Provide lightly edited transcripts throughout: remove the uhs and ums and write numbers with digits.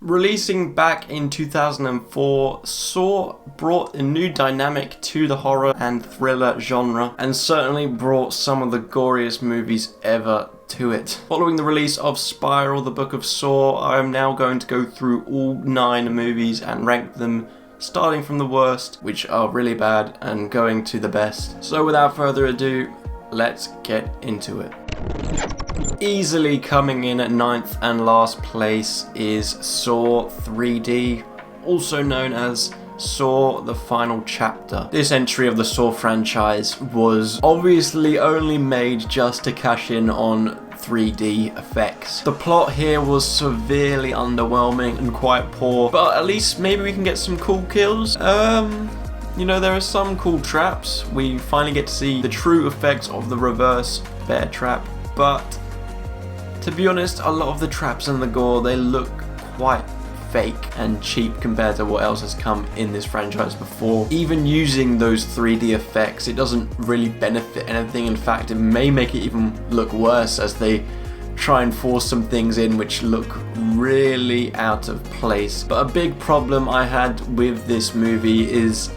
Releasing back in 2004, Saw brought a new dynamic to the horror and thriller genre, and certainly brought some of the goriest movies ever to it. Following the release of Spiral, the Book of Saw, I am now going to go through all 9 movies and rank them, starting from the worst, which are really bad, and going to the best. So without further ado, let's get into it. Easily coming in at 9th and last place is Saw 3D, also known as Saw the Final Chapter. This entry of the Saw franchise was obviously only made just to cash in on 3D effects. The plot here was severely underwhelming and quite poor, but at least maybe we can get some cool kills. You know, there are some cool traps. We finally get to see the true effects of the reverse bear trap, but to be honest, a lot of the traps and the gore, they look quite fake and cheap compared to what else has come in this franchise before. Even using those 3D effects, it doesn't really benefit anything. In fact, it may make it even look worse as they try and force some things in which look really out of place. But a big problem I had with this movie is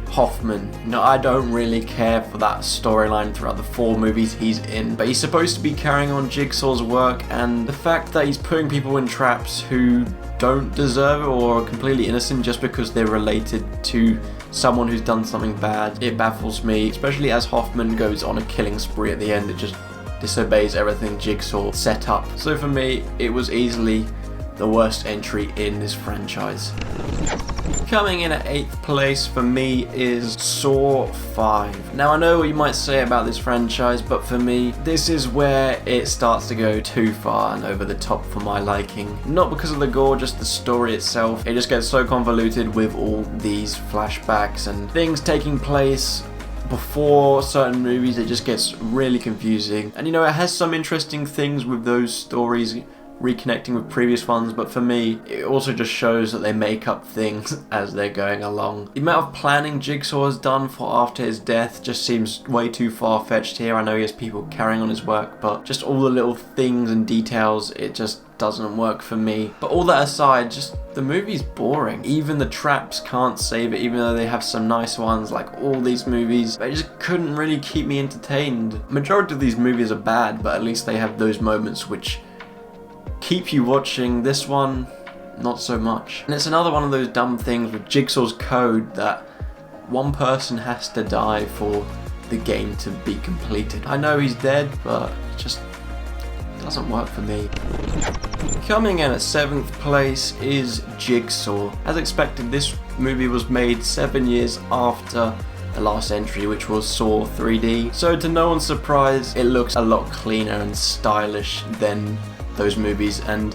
Hoffman. No, I don't really care for that storyline throughout the 4 movies he's in, but he's supposed to be carrying on Jigsaw's work, and the fact that he's putting people in traps who don't deserve it or are completely innocent just because they're related to someone who's done something bad, it baffles me, especially as Hoffman goes on a killing spree at the end. It just disobeys everything Jigsaw set up. So for me, it was easily the worst entry in this franchise. Coming in at 8th place for me is Saw 5. Now I know what you might say about this franchise, but for me, this is where it starts to go too far and over the top for my liking. Not because of the gore, just the story itself. It just gets so convoluted with all these flashbacks and things taking place before certain movies. It just gets really confusing. And you know, it has some interesting things with those stories reconnecting with previous ones, but for me, it also just shows that they make up things as they're going along. The amount of planning Jigsaw has done for after his death just seems way too far-fetched here. I know he has people carrying on his work, but just all the little things and details, it just doesn't work for me. But all that aside, just the movie's boring. Even the traps can't save it, even though they have some nice ones like all these movies. They just couldn't really keep me entertained. Majority of these movies are bad, but at least they have those moments which keep you watching. This one, not so much. And it's another one of those dumb things with Jigsaw's code that one person has to die for the game to be completed. I know he's dead, but it just doesn't work for me. Coming in at 7th place is Jigsaw. As expected, this movie was made 7 years after the last entry, which was Saw 3D. So to no one's surprise, it looks a lot cleaner and stylish than those movies. And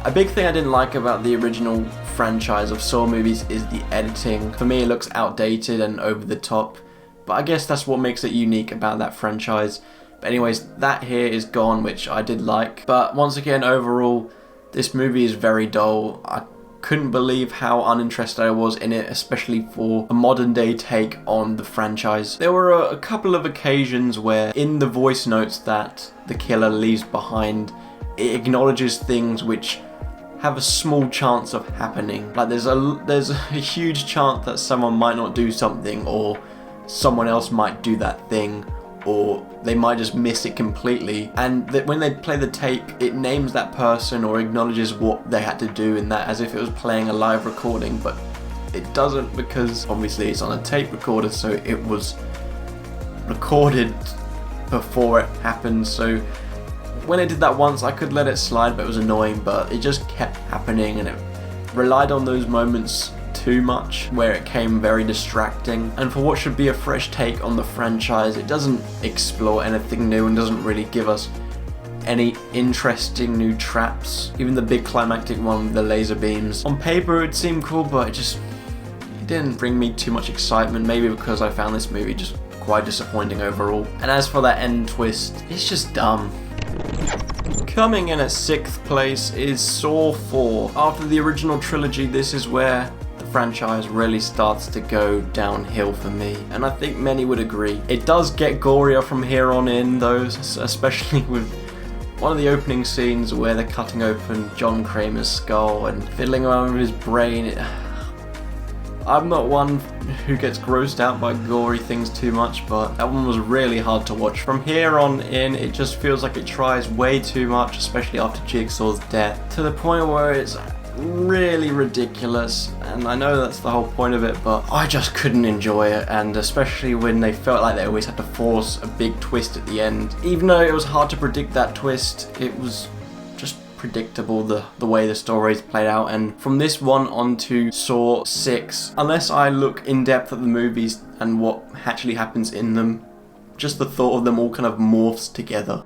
a big thing I didn't like about the original franchise of Saw movies is the editing. For me, it looks outdated and over the top, but I guess that's what makes it unique about that franchise. But anyways, that here is gone, which I did like. But once again, overall, this movie is very dull. I couldn't believe how uninterested I was in it, especially for a modern day take on the franchise. There were a couple of occasions where in the voice notes that the killer leaves behind, it acknowledges things which have a small chance of happening. Like there's a huge chance that someone might not do something, or someone else might do that thing, or they might just miss it completely. And that when they play the tape, it names that person or acknowledges what they had to do in that, as if it was playing a live recording, but it doesn't, because obviously it's on a tape recorder, so it was recorded before it happened. So when it did that once, I could let it slide, but it was annoying, but it just kept happening, and it relied on those moments too much where it came very distracting. And for what should be a fresh take on the franchise, it doesn't explore anything new and doesn't really give us any interesting new traps. Even the big climactic one with the laser beams, on paper it seemed cool, but it didn't bring me too much excitement, maybe because I found this movie just quite disappointing overall. And as for that end twist, it's just dumb. Coming in at 6th place is Saw 4. After the original trilogy, this is where the franchise really starts to go downhill for me, and I think many would agree. It does get gorier from here on in though, especially with One of the opening scenes where they're cutting open John Kramer's skull and fiddling around with his brain. I'm not one who gets grossed out by gory things too much, but that one was really hard to watch. From here on in, it just feels like it tries way too much, especially after Jigsaw's death, to the point where it's really ridiculous. And I know that's the whole point of it, but I just couldn't enjoy it, and especially when they felt like they always had to force a big twist at the end. Even though it was hard to predict that twist, it was just predictable the way the stories played out. And from this one on to Saw 6, unless I look in depth at the movies and what actually happens in them, just the thought of them all kind of morphs together.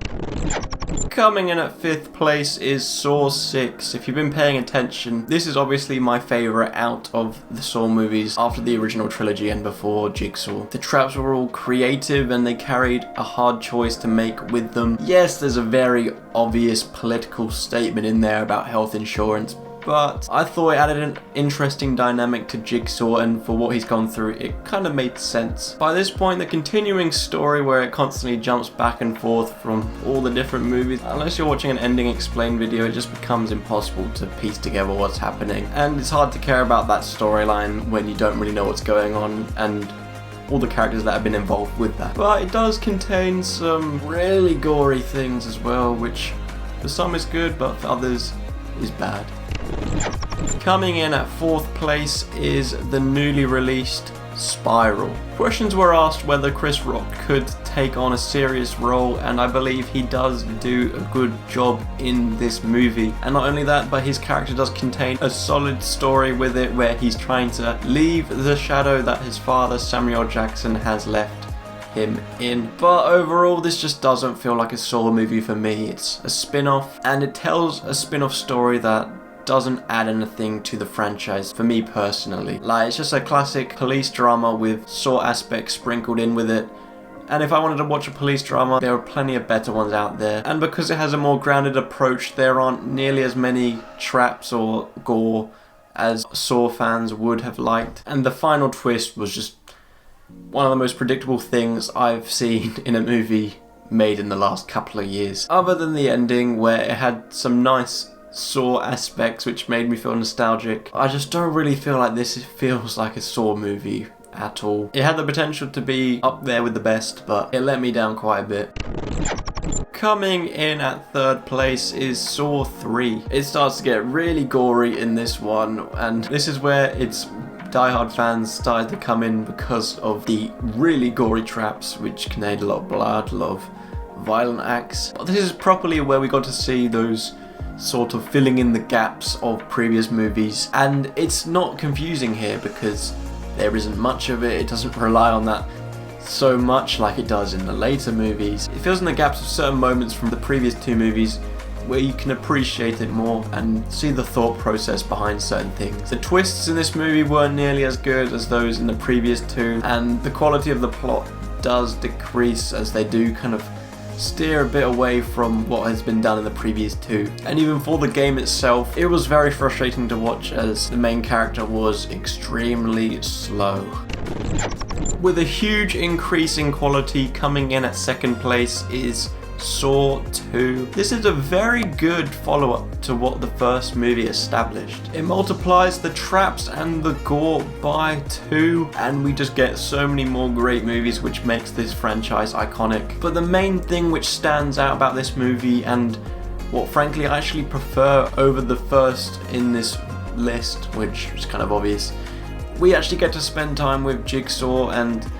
Coming in at 5th place is Saw 6. If you've been paying attention, this is obviously my favourite out of the Saw movies after the original trilogy and before Jigsaw. The traps were all creative and they carried a hard choice to make with them. Yes, there's a very obvious political statement in there about health insurance, but I thought it added an interesting dynamic to Jigsaw, and for what he's gone through, it kind of made sense. By this point, the continuing story where it constantly jumps back and forth from all the different movies, unless you're watching an ending explain video, it just becomes impossible to piece together what's happening. And it's hard to care about that storyline when you don't really know what's going on and all the characters that have been involved with that. But it does contain some really gory things as well, which for some is good, but for others is bad. Coming in at 4th place is the newly released Spiral. Questions were asked whether Chris Rock could take on a serious role, and I believe he does do a good job in this movie. And not only that, but his character does contain a solid story with it, where he's trying to leave the shadow that his father Samuel Jackson has left him in. But overall, this just doesn't feel like a Saw movie for me. It's a spin-off, and it tells a spin-off story that doesn't add anything to the franchise for me personally. Like, it's just a classic police drama with Saw aspects sprinkled in with it. And if I wanted to watch a police drama, there are plenty of better ones out there. And because it has a more grounded approach, there aren't nearly as many traps or gore as Saw fans would have liked. And the final twist was just one of the most predictable things I've seen in a movie made in the last couple of years. Other than the ending, where it had some nice Saw aspects which made me feel nostalgic, I just don't really feel like this feels like a Saw movie at all. It had the potential to be up there with the best, but it let me down quite a bit. Coming in at 3rd place is Saw 3. It starts to get really gory in this one, and this is where its diehard fans started to come in because of the really gory traps, which contained a lot of blood, a lot of violent acts. But this is properly where we got to see those sort of filling in the gaps of previous movies, and it's not confusing here because there isn't much of it. It doesn't rely on that so much like it does in the later movies. It fills in the gaps of certain moments from the previous 2 movies where you can appreciate it more and see the thought process behind certain things. The twists in this movie weren't nearly as good as those in the previous 2, and the quality of the plot does decrease as they do kind of steer a bit away from what has been done in the previous 2. And even for the game itself, it was very frustrating to watch as the main character was extremely slow. With a huge increase in quality, coming in at 2nd place is Saw 2. This is a very good follow-up to what the first movie established. It multiplies the traps and the gore by 2, and we just get so many more great movies, which makes this franchise iconic. But the main thing which stands out about this movie, and what frankly I actually prefer over the first in this list, which is kind of obvious, we actually get to spend time with Jigsaw and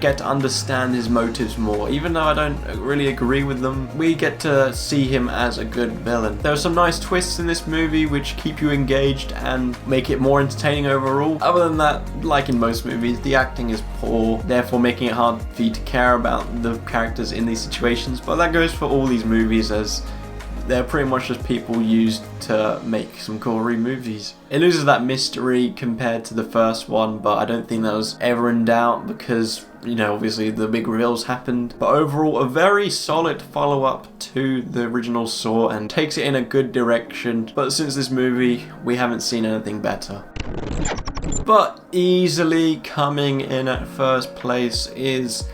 get to understand his motives more. Even though I don't really agree with them, we get to see him as a good villain. There are some nice twists in this movie which keep you engaged and make it more entertaining overall. Other than that, like in most movies, the acting is poor, therefore making it hard for you to care about the characters in these situations. But that goes for all these movies, as they're pretty much just people used to make some gory movies. It loses that mystery compared to the first one, but I don't think that was ever in doubt because, you know, obviously the big reveals happened. But overall, a very solid follow-up to the original Saw and takes it in a good direction. But since this movie, we haven't seen anything better. But easily coming in at first place is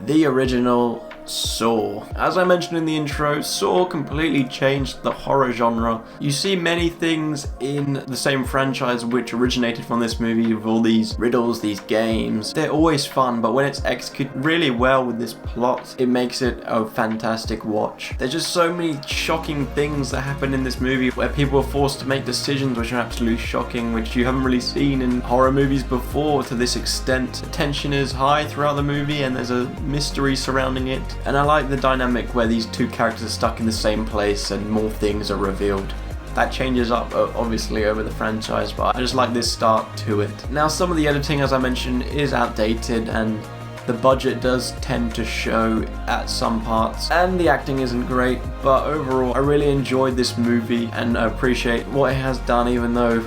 the original Saw. As I mentioned in the intro, Saw completely changed the horror genre. You see many things in the same franchise which originated from this movie with all these riddles, these games. They're always fun, but when it's executed really well with this plot, it makes it a fantastic watch. There's just so many shocking things that happen in this movie where people are forced to make decisions which are absolutely shocking, which you haven't really seen in horror movies before to this extent. The tension is high throughout the movie and there's a mystery surrounding it. And I like the dynamic where these two characters are stuck in the same place and more things are revealed. That changes up obviously over the franchise, but I just like this start to it. Now some of the editing, as I mentioned, is outdated and the budget does tend to show at some parts, and the acting isn't great, but overall I really enjoyed this movie and I appreciate what it has done, even though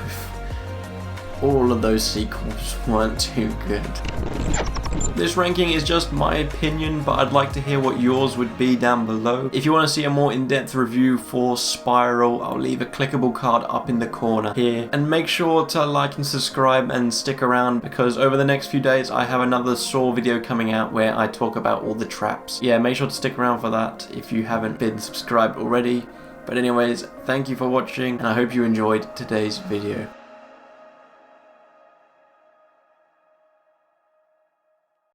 all of those sequels weren't too good. This ranking is just my opinion, but I'd like to hear what yours would be down below. If you want to see a more in-depth review for Spiral, I'll leave a clickable card up in the corner here. And make sure to like and subscribe and stick around, because over the next few days I have another Saw video coming out where I talk about all the traps. Yeah, make sure to stick around for that if you haven't been subscribed already. But anyways, thank you for watching and I hope you enjoyed today's video.